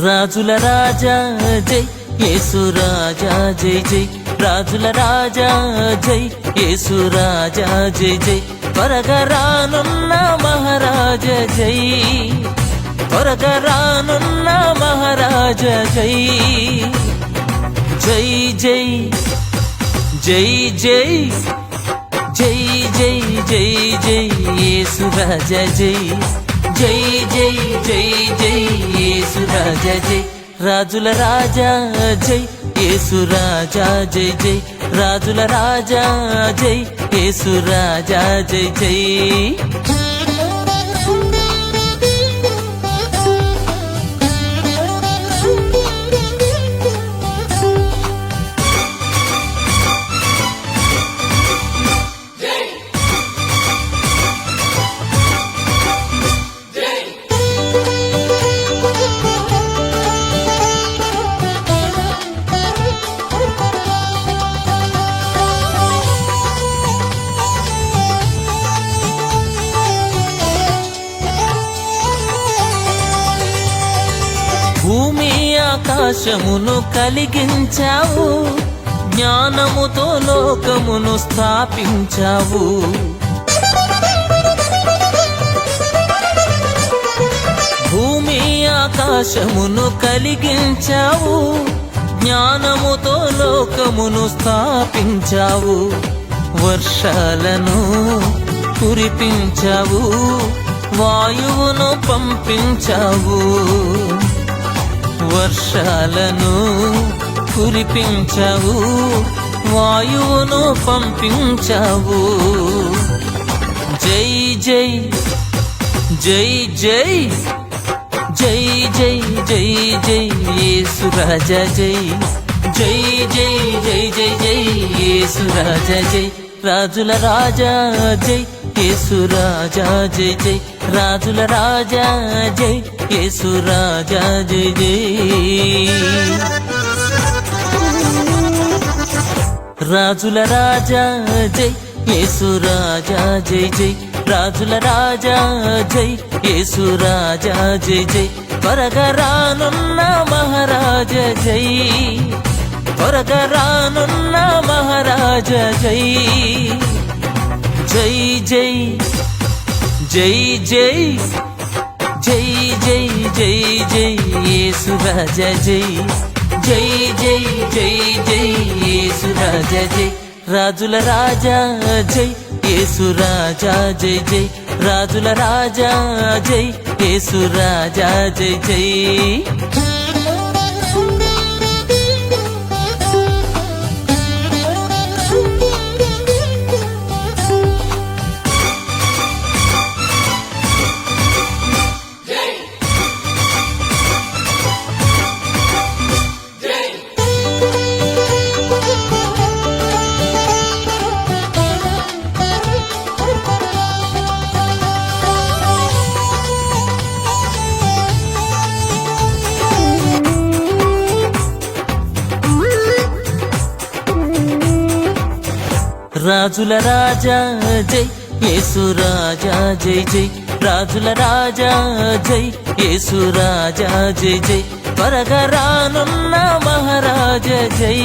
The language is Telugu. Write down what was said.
రాజుల రాజా జై యేసు రాజా జై జై రాజుల రాజా జై యేసు రాజా జై జై త్వరగా రానున్న మహారాజ జై త్వరగా రానున్న మహారాజ జై జై జై జై జై జై జై జై జై యేసు రాజా జై జై జై జై జై యేసు రాజా జై రాజుల రాజా జై యేసు రాజా జై జై రాజుల రాజా జై యేసు రాజా జై జై భూమి ఆకాశమును కలిగించావు జ్ఞానముతో లోకమును స్థాపించావు భూమి ఆకాశమును కలిగించావు జ్ఞానముతో లోకమును స్థాపించావు వర్షాలను కురిపించావు వాయువును పంపించావు వర్షాలను కురిపించావు వాయువును పంపించావు జై జై జై జై జై జై జై జై యేసు రాజా జై జై జై జై జై జై యేసు రాజా జై రాజుల రాజా జై యేసు రాజా జై జై రాజుల రాజా జై యేసు రాజా జై జై రాజుల రాజా జై యేసు రాజా జై జై రాజుల రాజా జై యేసు రాజా జై జై త్వరగా రానున్న మహారాజ జై త్వరగా రానున్న మహారాజ జై జై జై జై జై జై జై జై జై యేసు రాజా జై జై జై జై జై యేసు రాజా జై రాజుల రాజా జై యేసు రాజా జై జై రాజుల రాజా జై యేసు రాజా జై జై రాజుల రాజా జై యేసు రాజా జై జై రాజుల రాజా జై యేసు రాజా జై జై త్వరగా రానున్న మహారాజ జై